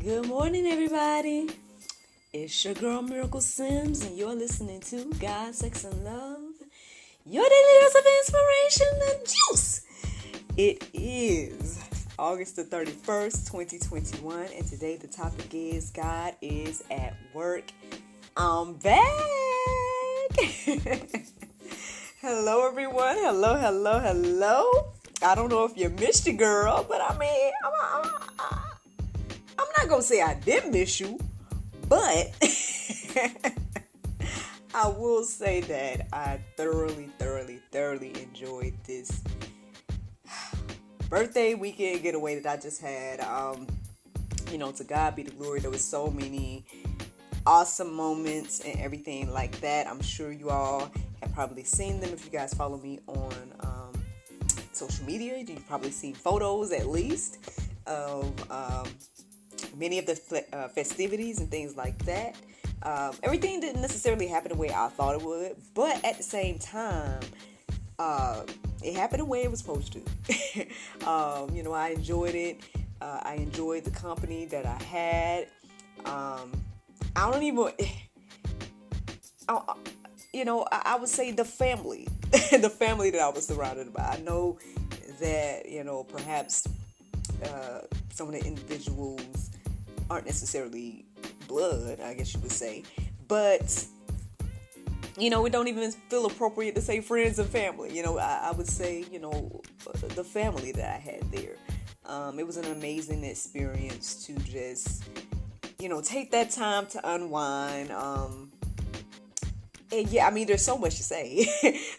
Good morning, everybody. It's your girl Miracle Sims, and you're listening to God, Sex, and Love, your daily dose of inspiration and juice. It is August the 31st, 2021, and today the topic is God is at work. I'm back. Hello, everyone. Hello. I don't know if you missed your girl, but I mean, I'm not going to say I didn't miss you, but I will say that I thoroughly enjoyed this birthday weekend getaway that I just had. To God be the glory. There was so many awesome moments and everything like that. I'm sure you all have probably seen them if you guys follow me on social media. You've probably seen photos at least of many of the festivities and things like that. Everything didn't necessarily happen the way I thought it would, but at the same time, it happened the way it was supposed to. I enjoyed it. I enjoyed the company that I had. I would say the family, the family that I was surrounded by. I know that, perhaps some of the individuals aren't necessarily blood, I guess you would say, but it don't even feel appropriate to say friends and family. I would say, the family that I had there. It was an amazing experience to just, take that time to unwind. And yeah, I mean, there's so much to say.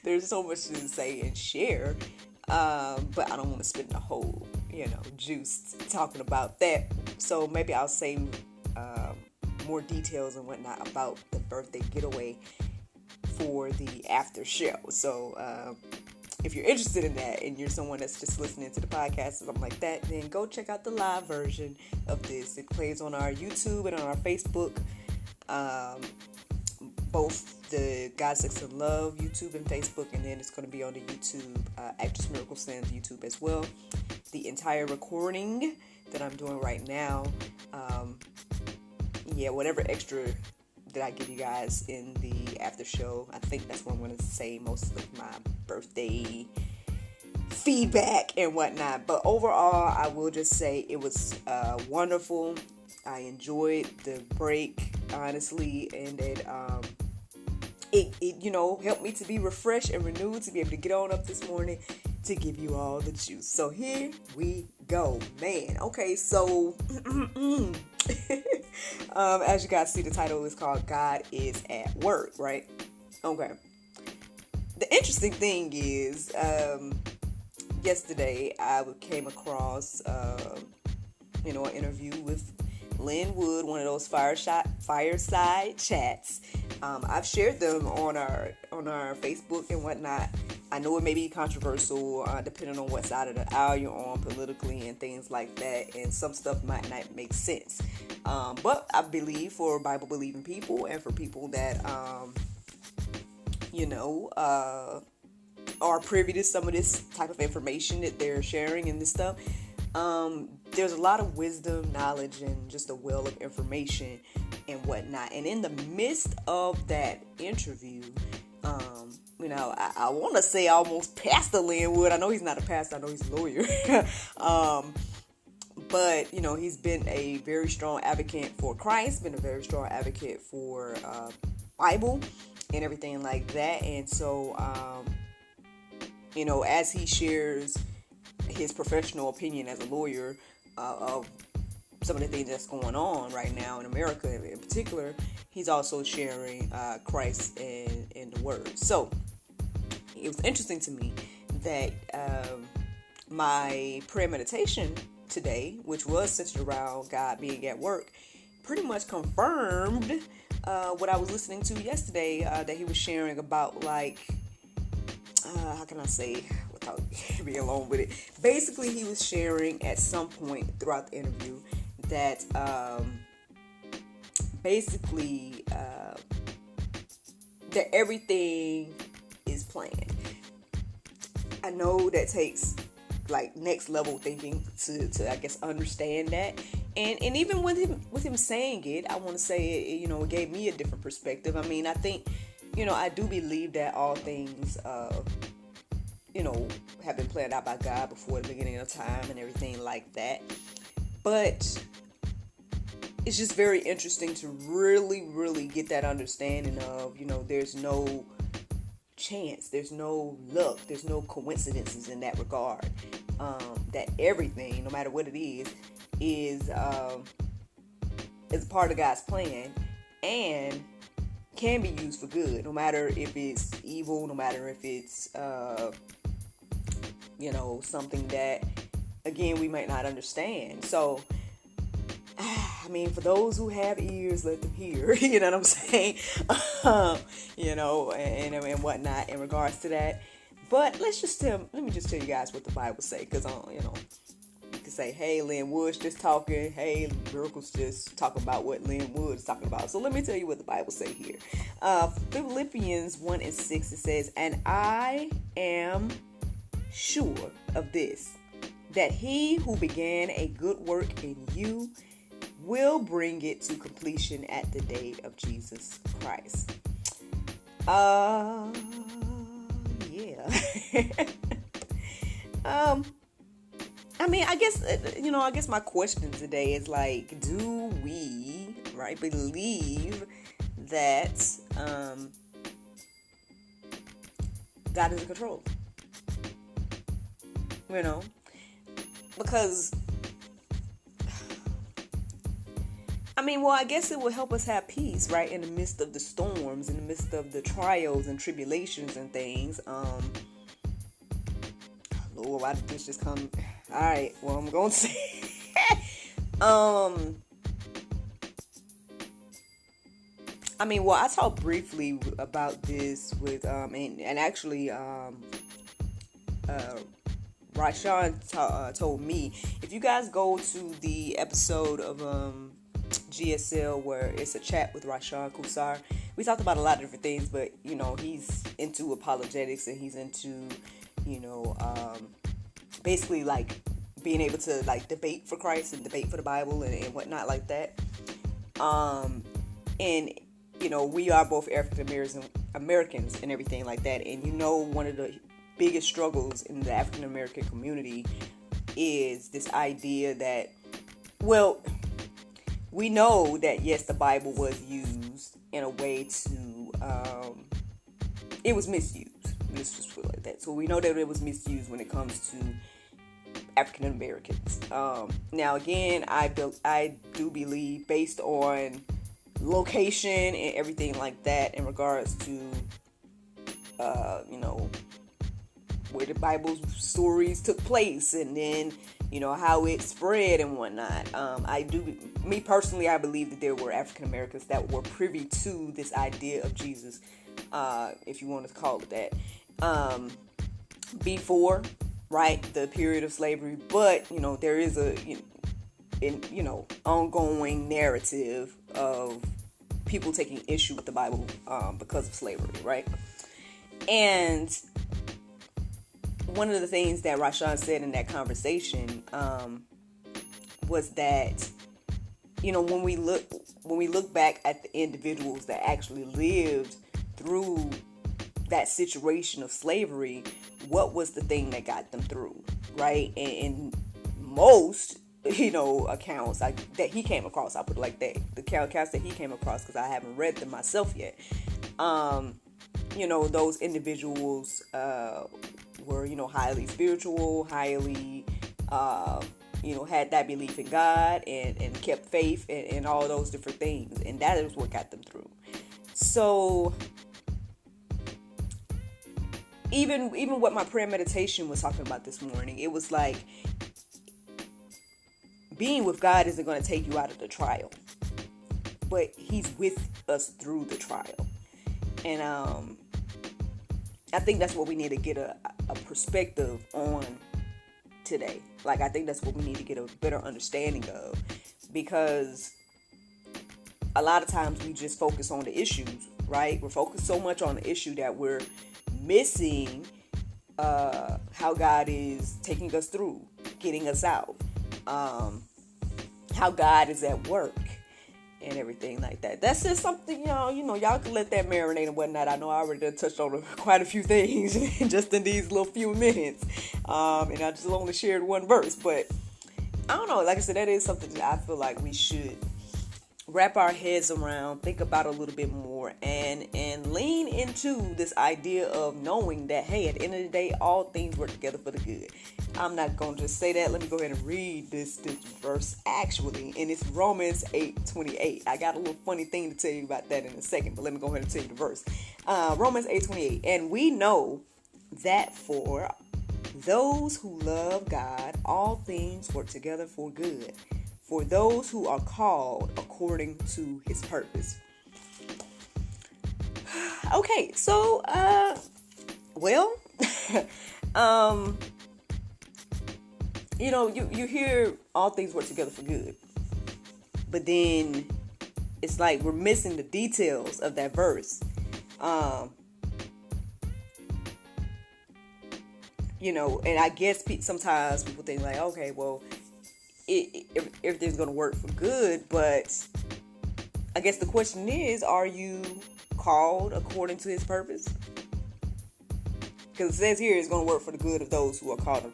There's so much to say and share. But I don't want to spend the whole, juice talking about that. So maybe I'll save more details and whatnot about the birthday getaway for the after show. So if you're interested in that and you're someone that's just listening to the podcast or something like that, then go check out the live version of this. It plays on our YouTube and on our Facebook. Both the God, Sex, and Love YouTube and Facebook, and then it's going to be on the YouTube, Actress Miracle Sims YouTube as well. The entire recording that I'm doing right now, whatever extra that I give you guys in the after show, I think that's what I'm going to say most of my birthday feedback and whatnot. But overall, I will just say it was wonderful. I enjoyed the break, honestly, and it helped me to be refreshed and renewed to be able to get on up this morning to give you all the juice. So here we go, man. Okay, so as you guys see, the title is called God is at Work, right? Okay. The interesting thing is, yesterday I came across, an interview with Lynn Wood, one of those fireside chats. I've shared them on our Facebook and whatnot. I know it may be controversial, depending on what side of the aisle you're on politically and things like that, and some stuff might not make sense. But I believe for Bible-believing people and for people that, are privy to some of this type of information that they're sharing and this stuff, there's a lot of wisdom, knowledge, and just a well of information and whatnot. And in the midst of that interview, I want to say almost Pastor Linwood. I know he's not a pastor. I know he's a lawyer. But, he's been a very strong advocate for Christ, been a very strong advocate for Bible and everything like that. And so, as he shares his professional opinion as a lawyer of some of the things that's going on right now in America in particular, he's also sharing Christ and the Word. So it was interesting to me that my prayer meditation today, which was centered around God being at work, pretty much confirmed what I was listening to yesterday, that he was sharing about, how can I say, without being alone with it. Basically, he was sharing at some point throughout the interview that that everything is planned. I know that takes next level thinking to I guess understand that And even with him saying it, I want to say it gave me a different perspective. I mean, I think, I do believe that all things, have been planned out by God before the beginning of time and everything like that. But it's just very interesting to really, really get that understanding of, there's no chance, there's no luck, there's no coincidences in that regard. That everything, no matter what it is a part of God's plan and can be used for good, no matter if it's evil, no matter if it's something that, again, we might not understand. So I mean, for those who have ears, let them hear. You know what I'm saying? And whatnot in regards to that. But let me just tell you guys what the Bible say, because you can say, hey, Lynn Wood's just talking. Hey, Miracle's just talking about what Lynn Wood's talking about. So let me tell you what the Bible say here. Philippians 1:6, it says, "And I am sure of this, that he who began a good work in you will bring it to completion at the day of Jesus Christ." Yeah. I mean, I guess my question today is like, do we, right, believe that God is in control? Because I guess it will help us have peace, right, in the midst of the storms, in the midst of the trials and tribulations and things. Lord, why did this just come? All right, well, I'm going to say, I talked briefly about this with, and actually, Rashawn told me, if you guys go to the episode of, GSL where it's a chat with Rashawn Kusar, we talked about a lot of different things, but he's into apologetics and he's into basically like being able to like debate for Christ and debate for the Bible and whatnot like that. And we are both African Americans and everything like that, and one of the biggest struggles in the African American community is this idea that, well, we know that, yes, the Bible was used in a way to, it was misused. Let's just put it like that. So we know that it was misused when it comes to African Americans. Now, again, I do believe, based on location and everything like that, in regards to, where the Bible's stories took place, and then how it spread and whatnot. Me personally, I believe that there were African Americans that were privy to this idea of Jesus, if you want to call it that, before, right, the period of slavery. But there is a ongoing narrative of people taking issue with the Bible because of slavery, right? And one of the things that Rashawn said in that conversation was that, when we look back at the individuals that actually lived through that situation of slavery, what was the thing that got them through, right? And most, accounts that he came across, I'll put it like that, the accounts that he came across, because I haven't read them myself yet, those individuals were, highly spiritual, highly, had that belief in God and kept faith and all those different things. And that is what got them through. So even what my prayer meditation was talking about this morning, it was like, being with God isn't going to take you out of the trial, but he's with us through the trial. And I think that's what we need to get a perspective on today. Like, I think that's what we need to get a better understanding of, because a lot of times we just focus on the issues, right? We're focused so much on the issue that we're missing how God is taking us through, getting us out, how God is at work and everything like that. That's just something, y'all can let that marinate and whatnot. I know I already touched on quite a few things just in these little few minutes. And I just only shared one verse, but I don't know. Like I said, that is something that I feel like we should wrap our heads around, think about a little bit more, and lean into this idea of knowing that, hey, at the end of the day, all things work together for the good. I'm not going to just say that. Let me go ahead and read this verse actually, and it's Romans 8:28. I got a little funny thing to tell you about that in a second, but let me go ahead and tell you the verse. Romans 8:28, and we know that for those who love God, all things work together for good, for those who are called according to his purpose. Okay, so, you hear all things work together for good, but then it's like we're missing the details of that verse. And I guess sometimes people think like, okay, well, everything's going to work for good, but I guess the question is, are you called according to his purpose? Because it says here it's going to work for the good of those who are called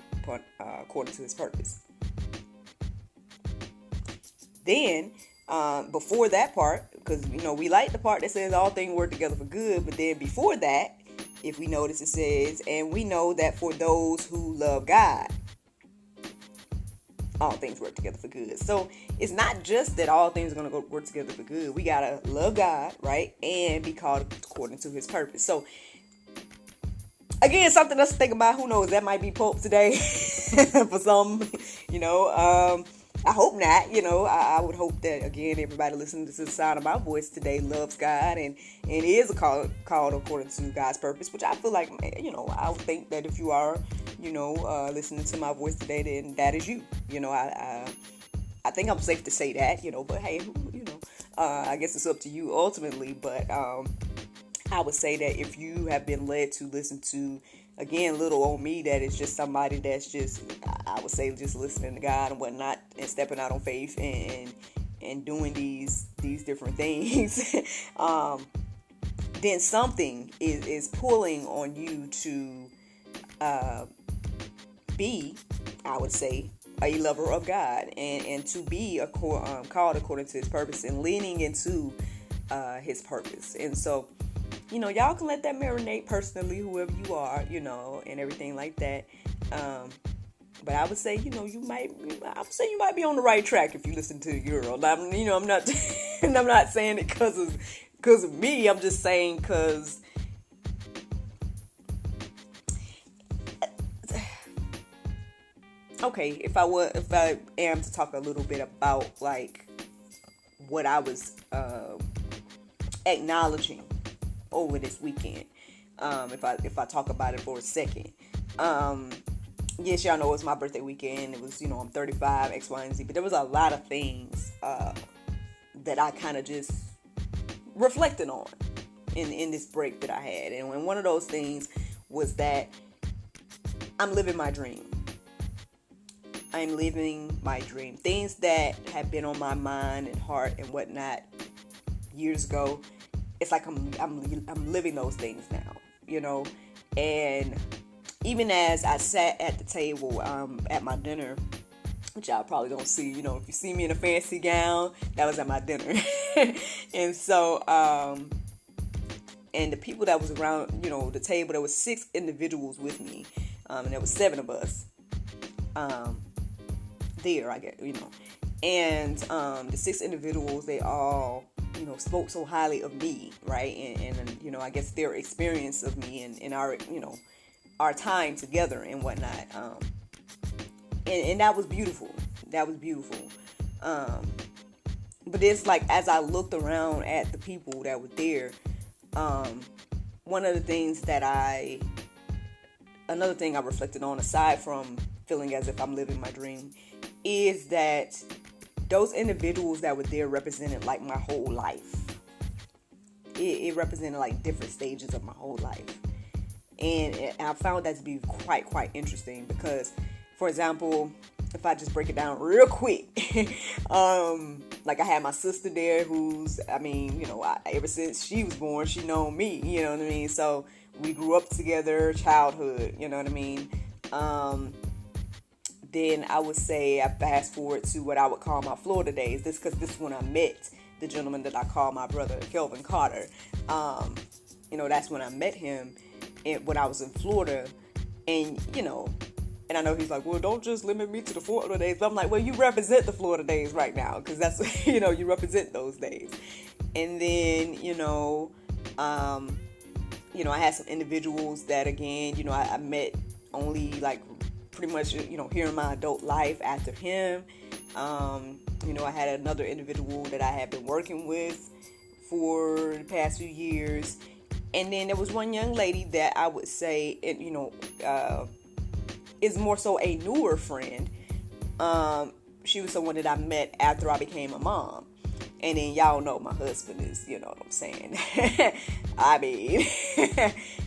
according to his purpose. Then, before that part, because, we like the part that says all things work together for good, but then before that, if we notice, it says, and we know that for those who love God, all things work together for good. So it's not just that all things are going to work together for good. We got to love God, right? And be called according to his purpose. So again, something else to think about. Who knows? That might be Pope today for some, I hope not. I would hope that, again, everybody listening to the sound of my voice today loves God and is called according to God's purpose, which I feel like, I would think that if you are, listening to my voice today, then that is you. I think I'm safe to say that, but hey, I guess it's up to you ultimately. But I would say that if you have been led to listen to, again, little old me, that is just somebody that's just, I would say, just listening to God and whatnot and stepping out on faith and doing these different things, then something is pulling on you to be, I would say, a lover of God and to be called according to his purpose and leaning into his purpose. And so, y'all can let that marinate personally, whoever you are, and everything like that. But I would say, you might be on the right track if you listen to your girl. I'm not, and I'm not saying it because of me. I'm just saying because okay, if I am to talk a little bit about like what I was acknowledging over this weekend, if I talk about it for a second, yes, y'all know it's my birthday weekend. It was, I'm 35, X, Y, and Z, but there was a lot of things that I kind of just reflected on in this break that I had, and one of those things was that I'm living my dream. I'm living my dream. Things that have been on my mind and heart and whatnot years ago. It's like I'm living those things now, And even as I sat at the table at my dinner, which y'all probably don't see, if you see me in a fancy gown, that was at my dinner. And so, and the people that was around, the table, there was 6 individuals with me, and there was 7 of us. There, I guess, and the 6 individuals, they all, spoke so highly of me, right? And I guess their experience of me and our, our time together and whatnot. And that was beautiful. That was beautiful. But it's like, as I looked around at the people that were there, one of the things another thing I reflected on, aside from feeling as if I'm living my dream, is that those individuals that were there represented like my whole life. It represented like different stages of my whole life. And I found that to be quite interesting because, for example, if I just break it down real quick, like I had my sister there who's, ever since she was born, she known me, you know what I mean? So we grew up together, childhood, you know what I mean? Then I would say I fast forward to what I would call my Florida days. This because this is when I met the gentleman that I call my brother, Kelvin Carter. That's when I met him when I was in Florida. And, and I know he's like, well, don't just limit me to the Florida days. But I'm like, well, you represent the Florida days right now. Because that's, you represent those days. And then, I had some individuals that, again, I met only like pretty much, here in my adult life after him. I had another individual that I had been working with for the past few years. And then there was one young lady that I would say, is more so a newer friend. She was someone that I met after I became a mom. And then y'all know my husband is, you know what I'm saying? I mean,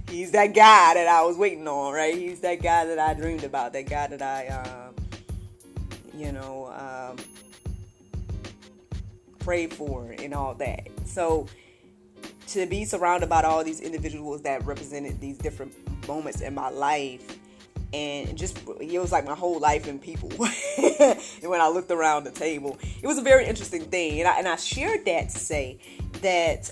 he's that guy that I was waiting on, right? He's that guy that I dreamed about, that guy that I, prayed for and all that. So to be surrounded by all these individuals that represented these different moments in my life, and just, it was like my whole life in people. And when I looked around the table, it was a very interesting thing. And I shared that to say that,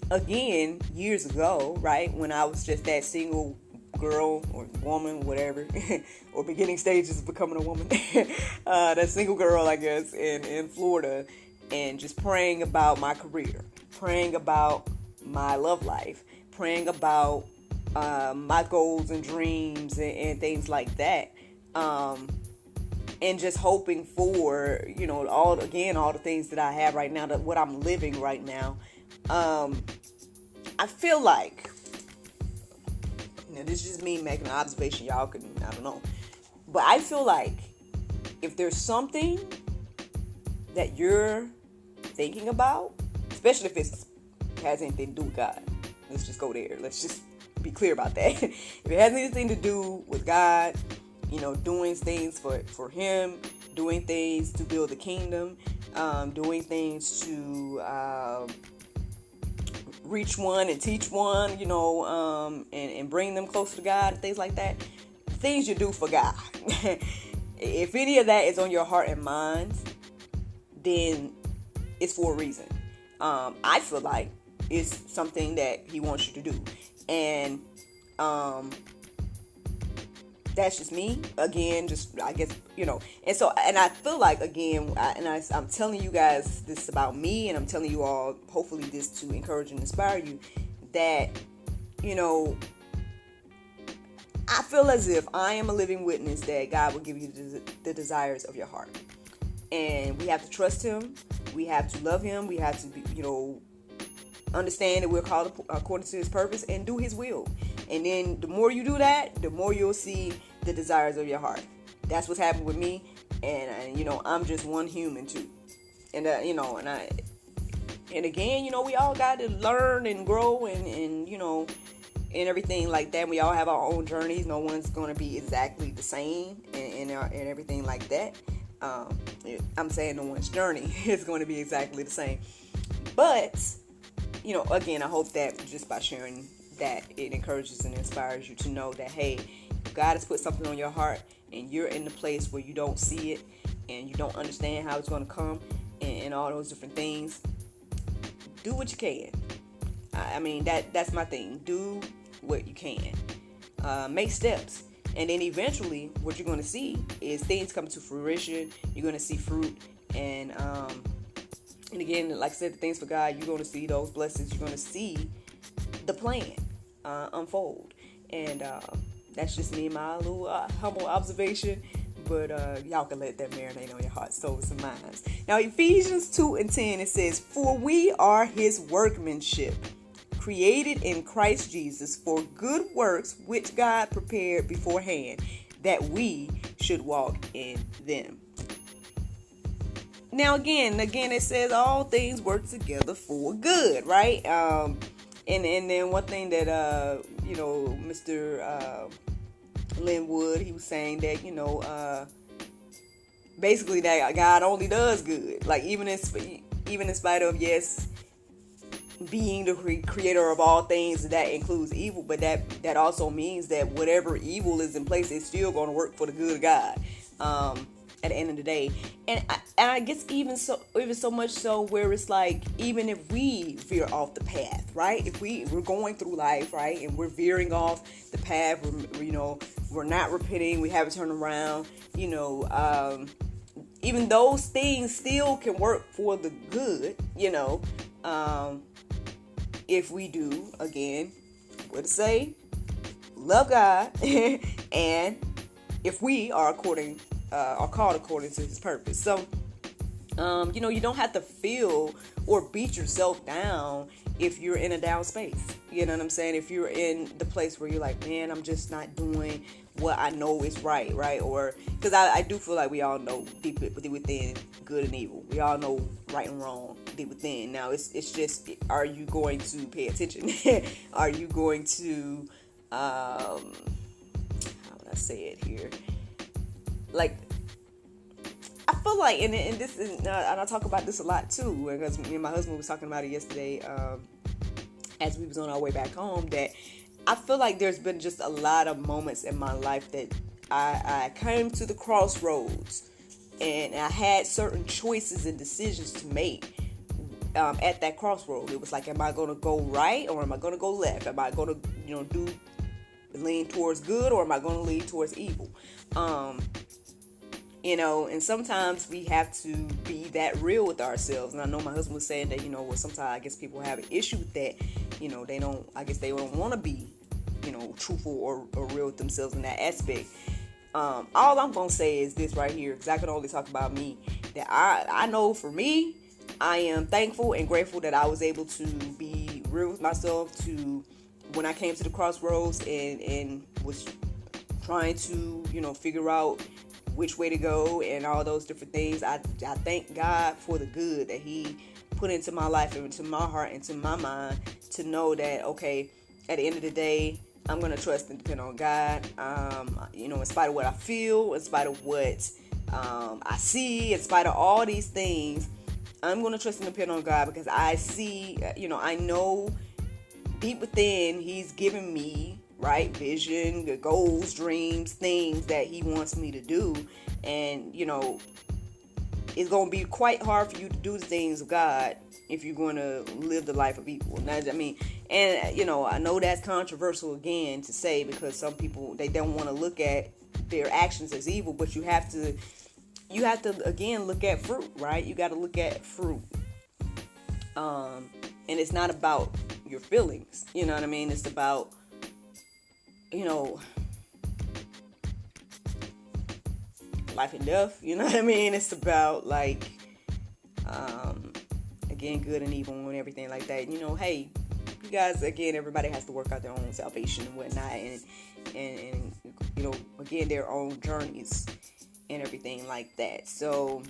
again, years ago, right, when I was just that single girl or woman, whatever, or beginning stages of becoming a woman, that single girl, I guess, in Florida, and just praying about my career, praying about my love life, praying about my goals and dreams and things like that, and just hoping for, all the things that I have right now, that what I'm living right now. I feel like, this is just me making an observation, y'all can, I don't know, but I feel like if there's something that you're thinking about, especially if it has anything to do with God, let's just go there, let's just be clear about that. If it has anything to do with God, doing things for Him, doing things to build the kingdom, doing things to reach one and teach one, and bring them closer to God and things like that. Things you do for God. If any of that is on your heart and mind, then it's for a reason. I feel like it's something that He wants you to do. And that's just me. Again, just, I guess, and I feel like, again, I'm telling you guys this about me, and I'm telling you all, hopefully this to encourage and inspire you, that, I feel as if I am a living witness that God will give you the desires of your heart. And we have to trust Him. We have to love Him. We have to be, understand that we're called according to His purpose and do His will. And then the more you do that, the more you'll see the desires of your heart. That's what's happened with me. And I'm just one human too. And, and again, we all got to learn and grow and and everything like that. We all have our own journeys. No one's going to be exactly the same and everything like that. I'm saying no one's journey is going to be exactly the same. But, again, I hope that just by sharing that, it encourages and inspires you to know that, hey, if God has put something on your heart and you're in the place where you don't see it and you don't understand how it's going to come and all those different things, do what you can. I mean, that's my thing. Do what you can. Make steps. And then eventually what you're going to see is things come to fruition. You're going to see fruit. And again, like I said, the things for God, you're going to see those blessings. You're going to see the plan unfold. And that's just me, my little humble observation. But y'all can let that marinate on your hearts, souls, and minds. Now, Ephesians 2:10, it says, "For we are His workmanship, created in Christ Jesus for good works, which God prepared beforehand, that we should walk in them." Now, again, it says all things work together for good, right? And then one thing that, Mr. Linwood, he was saying that, basically that God only does good. Like, even in spite of, yes, being the creator of all things, that includes evil, but that also means that whatever evil is in place, it's still going to work for the good of God. At the end of the day, and I guess even so much so where it's like, even if we veer off the path, right? If we're going through life, right, and we're veering off the path, we're not repenting, we haven't turned around, even those things still can work for the good, if we do, again, what to say, love God, and if we are called according to his purpose. So, you don't have to feel or beat yourself down if you're in a down space. You know what I'm saying? If you're in the place where you're like, man, I'm just not doing what I know is right? Or, because I do feel like we all know deep within good and evil. We all know right and wrong deep within. Now, it's just, are you going to pay attention? Are you going to, how would I say it here? Like, I feel like, and this is, and I talk about this a lot too, because me and my husband was talking about it yesterday, as we was on our way back home, that I feel like there's been just a lot of moments in my life that I came to the crossroads, and I had certain choices and decisions to make at that crossroad. It was like, am I going to go right, or am I going to go left? Am I going to, lean towards good, or am I going to lean towards evil? And sometimes we have to be that real with ourselves. And I know my husband was saying that, sometimes I guess people have an issue with that. They don't want to be, truthful or real with themselves in that aspect. All I'm going to say is this right here, because I can only talk about me, that I know for me, I am thankful and grateful that I was able to be real with myself when I came to the crossroads and was trying to, figure out which way to go and all those different things. I thank God for the good that he put into my life and into my heart, into my mind, to know that, okay, at the end of the day, I'm going to trust and depend on God. In spite of what I feel, in spite of what I see, in spite of all these things, I'm going to trust and depend on God, because I see, I know deep within he's given me, right, vision, goals, dreams, things that he wants me to do. And, it's going to be quite hard for you to do the things of God if you're going to live the life of evil. I know that's controversial again to say, because some people, they don't want to look at their actions as evil, but you have to again look at fruit, right? You got to look at fruit. And it's not about your feelings, you know what I mean? It's about, life and death, you know what I mean? It's about, like, again, good and evil and everything like that. Hey, you guys, again, everybody has to work out their own salvation and whatnot, and again, their own journeys and everything like that. So,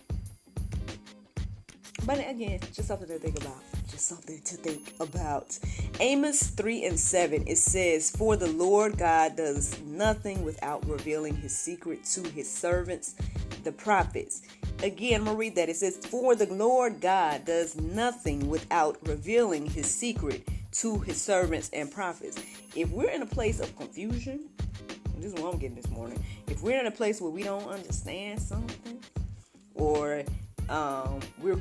but again, just something to think about. Amos 3:7, it says, "For the Lord God does nothing without revealing his secret to his servants, the prophets." Again, I'm going to read that. It says, "For the Lord God does nothing without revealing his secret to his servants and prophets." If we're in a place of confusion, this is what I'm getting this morning. If we're in a place where we don't understand something, or we're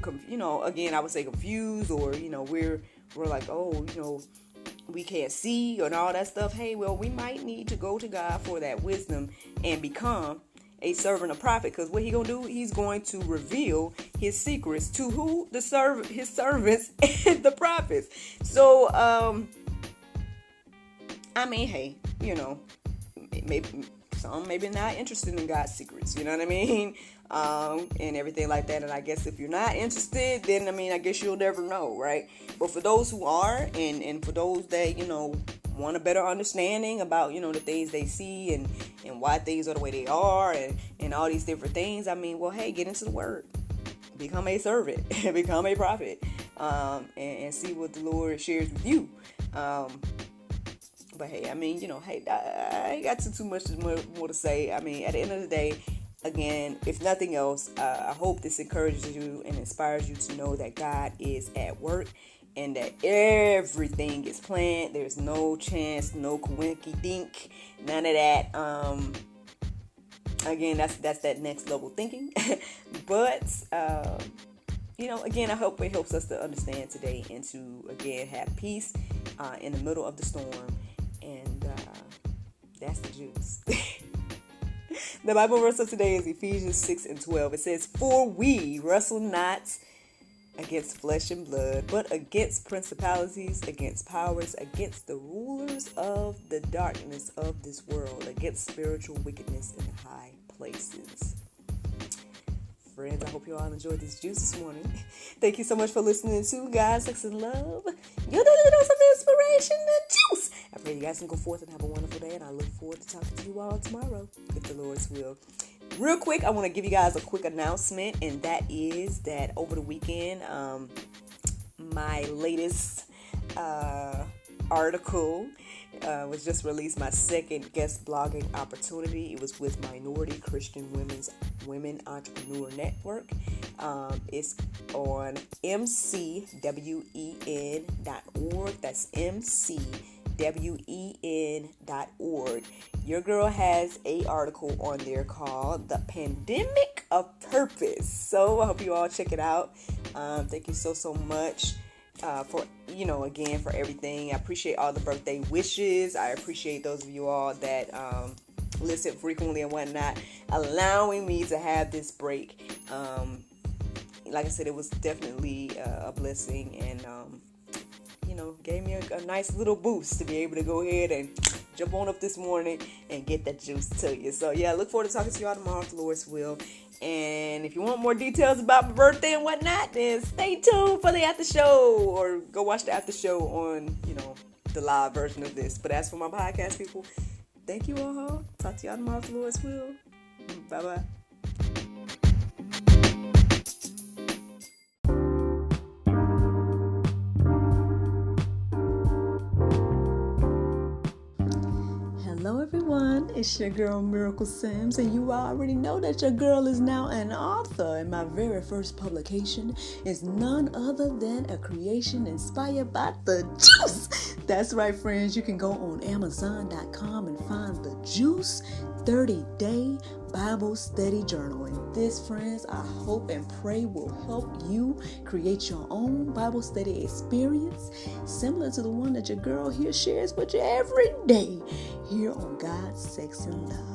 again, I would say confused, or we're like, oh, we can't see and all that stuff. Hey, well, we might need to go to God for that wisdom and become a servant, a prophet, because what he gonna do, he's going to reveal his secrets to who? His servants and the prophets. So hey, maybe some maybe not interested in God's secrets, you know what I mean? And everything like that. And I guess if you're not interested, then I guess you'll never know, right? But for those who are, and for those that want a better understanding about the things they see and why things are the way they are, and all these different things, well, hey, get into the word, become a servant, become a prophet, and see what the Lord shares with you. But hey, I mean, hey, I ain't got too much more to say. I mean, at the end of the day, again, if nothing else, I hope this encourages you and inspires you to know that God is at work and that everything is planned. There's no chance, no coinky dink, none of that. Again, that's that next level thinking. But again, I hope it helps us to understand today and to again have peace in the middle of the storm, and that's the juice. The Bible verse of today is Ephesians 6:12. It says, "For we wrestle not against flesh and blood, but against principalities, against powers, against the rulers of the darkness of this world, against spiritual wickedness in the high places." Friends, I hope you all enjoyed this juice this morning. Thank you so much for listening to God, Sex, and Love. You daily dose of inspiration and juice. I pray you guys can go forth and have a wonderful day, and I look forward to talking to you all tomorrow, if the Lord's will. Real quick, I want to give you guys a quick announcement, and that is that over the weekend, my latest article was just released, my second guest blogging opportunity. It was with Minority Christian Women Entrepreneur Network. It's on mcwen.org. That's mcwen.org. Your girl has a article on there called "The Pandemic of Purpose." So I hope you all check it out. Thank you so much for again for everything. I appreciate all the birthday wishes. I appreciate those of you all that listen frequently and whatnot, allowing me to have this break. Like I said, it was definitely a blessing, and gave me a nice little boost to be able to go ahead and jump on up this morning and get that juice to you. So yeah, I look forward to talking to you all tomorrow, if the Lord's will. And if you want more details about my birthday and whatnot, then stay tuned for the after show, or go watch the after show on, the live version of this. But as for my podcast people, thank you all. Talk to y'all tomorrow, if the Lord's will. Bye-bye. Hello everyone, it's your girl Miracle Sims, and you already know that your girl is now an author, and my very first publication is none other than a creation inspired by the juice. That's right, friends, you can go on Amazon.com and find the Juice 30-Day Bible Study Journal. And this, friends, I hope and pray will help you create your own Bible study experience similar to the one that your girl here shares with you every day here on God's Sex and Love.